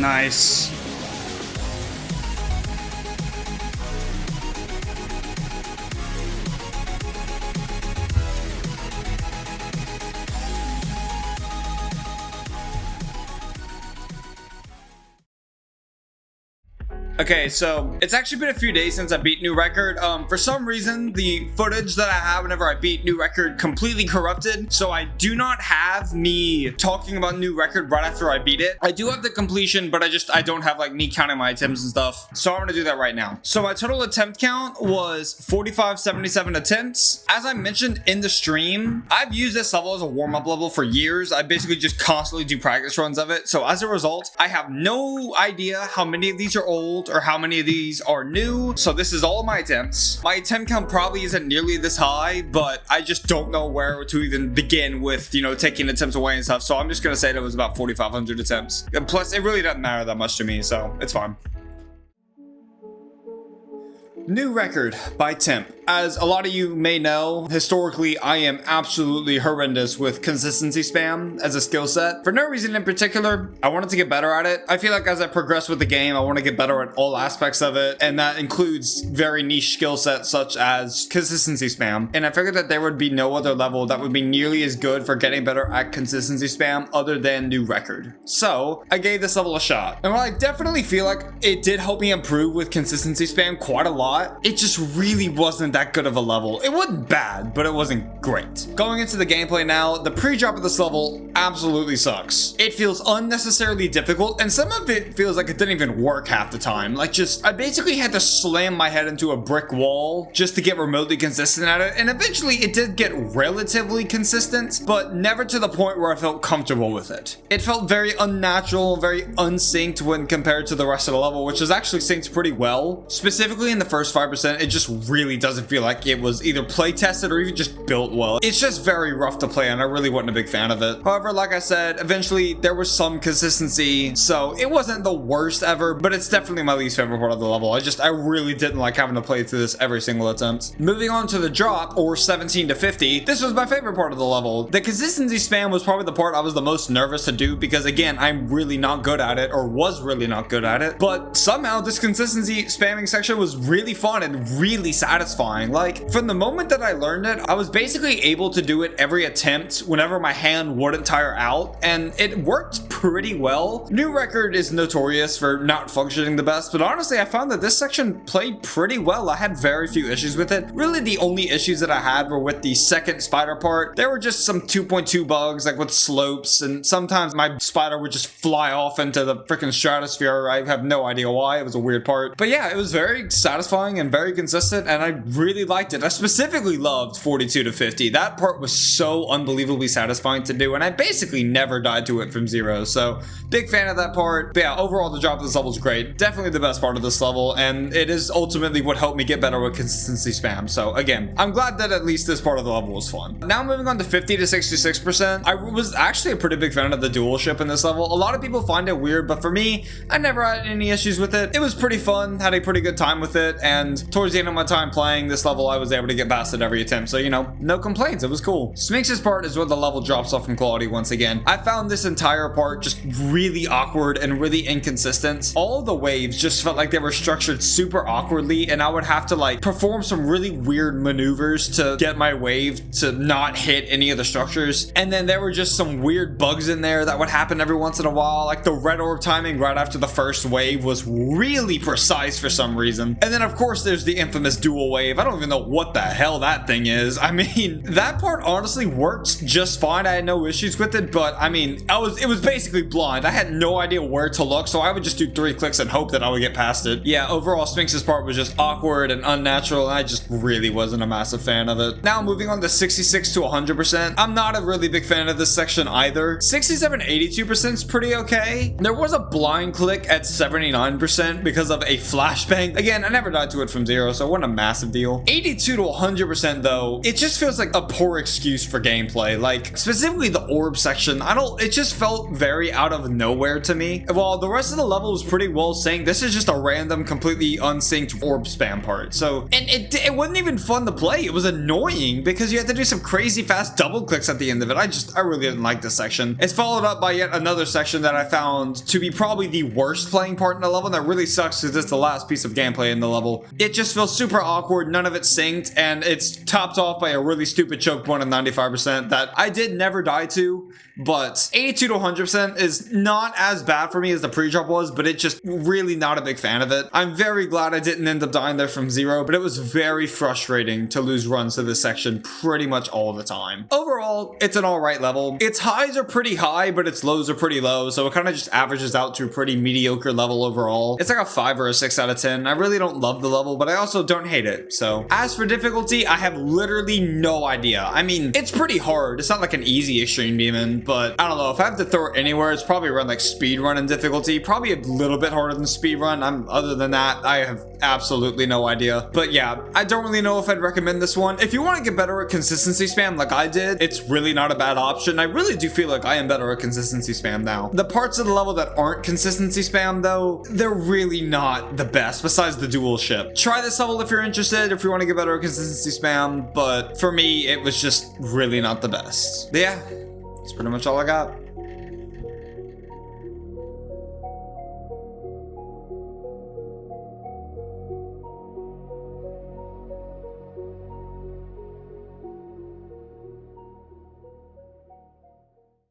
Nice. Okay, so it's actually been a few days since I beat New Record. For some reason, the footage that I have whenever I beat New Record completely corrupted, so I do not have me talking about New Record right after I beat it. I do have the completion, but I don't have like me counting my attempts and stuff, so I'm gonna do that right now. So my total attempt count was 4577 attempts. As I mentioned in the stream, I've used this level as a warm-up level for years. I basically just constantly do practice runs of it, so as a result, I have no idea how many of these are old or how many of these are new. So this is all of my attempts. My attempt count probably isn't nearly this high, but I just don't know where to even begin with, you know, taking attempts away and stuff. So I'm just gonna say that it was about 4,500 attempts. And plus, it really doesn't matter that much to me, so it's fine. New Record by Temp. As a lot of you may know, historically, I am absolutely horrendous with consistency spam as a skill set. For no reason in particular, I wanted to get better at it. I feel like as I progress with the game, I want to get better at all aspects of it, and that includes very niche skill sets such as consistency spam. And I figured that there would be no other level that would be nearly as good for getting better at consistency spam other than New Record. So I gave this level a shot. And while I definitely feel like it did help me improve with consistency spam quite a lot, it just really wasn't that good of a level. It wasn't bad, but it wasn't great. Going into the gameplay now, the pre-drop of this level absolutely sucks. It feels unnecessarily difficult, and some of it feels like it didn't even work half the time. Like I basically had to slam my head into a brick wall just to get remotely consistent at it, and eventually it did get relatively consistent, but never to the point where I felt comfortable with it. It felt very unnatural, very unsynced when compared to the rest of the level, which is actually synced pretty well. Specifically in the first 5%, it just really doesn't feel like it was either play tested or even just built well. It's just very rough to play, and I really wasn't a big fan of it. However, like I said, eventually there was some consistency, so it wasn't the worst ever, but it's definitely my least favorite part of the level. I really didn't like having to play through this every single attempt. Moving on to the drop, or 17 to 50, this was my favorite part of the level. The consistency spam was probably the part I was the most nervous to do because, again, I'm really not good at it, or was really not good at it, but somehow this consistency spamming section was really fun and really satisfying. Like, from the moment that I learned it, I was basically able to do it every attempt whenever my hand wouldn't tire out, and it worked pretty well. New Record is notorious for not functioning the best, but honestly, I found that this section played pretty well. I had very few issues with it. Really, the only issues that I had were with the second spider part. There were just some 2.2 bugs, like with slopes, and sometimes my spider would just fly off into the freaking stratosphere. I have no idea why. It was a weird part. But yeah, it was very satisfying and very consistent, and I really liked it. I specifically loved 42 to 50. That part was so unbelievably satisfying to do, and I basically never died to it from zero, so big fan of that part. But yeah, overall, the drop of this level is great. Definitely the best part of this level, and it is ultimately what helped me get better with consistency spam. So again, I'm glad that at least this part of the level was fun. Now moving on to 50 to 66%, I was actually a pretty big fan of the dual ship in this level. A lot of people find it weird, but for me, I never had any issues with it. It was pretty fun, had a pretty good time with it, and towards the end of my time playing this level, I was able to get past it every attempt, so you know, no complaints. It was cool. Sphinx's part is where the level drops off in quality once again. I found this entire part just really awkward and really inconsistent. All of the waves just felt like they were structured super awkwardly, and I would have to like perform some really weird maneuvers to get my wave to not hit any of the structures. And then there were just some weird bugs in there that would happen every once in a while, like the red orb timing right after the first wave was really precise for some reason. And then of course there's the infamous dual wave. I don't even know what the hell that thing is. I mean, that part honestly worked just fine. I had no issues with it, but I mean, it was basically blind. I had no idea where to look, so I would just do 3 clicks and hope that I would get past it. Yeah, overall, Sphinx's part was just awkward and unnatural, and I just really wasn't a massive fan of it. Now, moving on to 66 to 100%, I'm not a really big fan of this section either. 67 to 82% is pretty okay. There was a blind click at 79% because of a flashbang. Again, I never died to it from zero, so it wasn't a massive deal. 82 to 100% though, it just feels like a poor excuse for gameplay. Like, specifically the orb section, it just felt very very out of nowhere to me. While the rest of the level was pretty well synced, this is just a random, completely unsynced orb spam part. So, and it wasn't even fun to play. It was annoying because you had to do some crazy fast double clicks at the end of it. I really didn't like this section. It's followed up by yet another section that I found to be probably the worst playing part in the level, and that really sucks because it's the last piece of gameplay in the level. It just feels super awkward, none of it's synced, and it's topped off by a really stupid choke point of 95% that I did never die to. But 82 to 100% is not as bad for me as the pre-drop was, but it's just really not a big fan of it. I'm very glad I didn't end up dying there from 0, but it was very frustrating to lose runs to this section pretty much all the time. Overall, it's an alright level. Its highs are pretty high, but its lows are pretty low, so it kind of just averages out to a pretty mediocre level overall. It's like a 5 or a 6 out of 10. I really don't love the level, but I also don't hate it. So as for difficulty, I have literally no idea. I mean, it's pretty hard. It's not like an easy extreme demon, but I don't know. If I have to throw it anywhere, it's probably around like speedrun in difficulty. Probably a little bit harder than speedrun. Other than that, I have absolutely no idea. But yeah, I don't really know if I'd recommend this one. If you want to get better at consistency spam like I did, it's really not a bad option. I really do feel like I am better at consistency spam now. The parts of the level that aren't consistency spam though, they're really not the best besides the dual ship. Try this level if you're interested, if you want to get better at consistency spam, but for me, it was just really not the best. But yeah, that's pretty much all I got.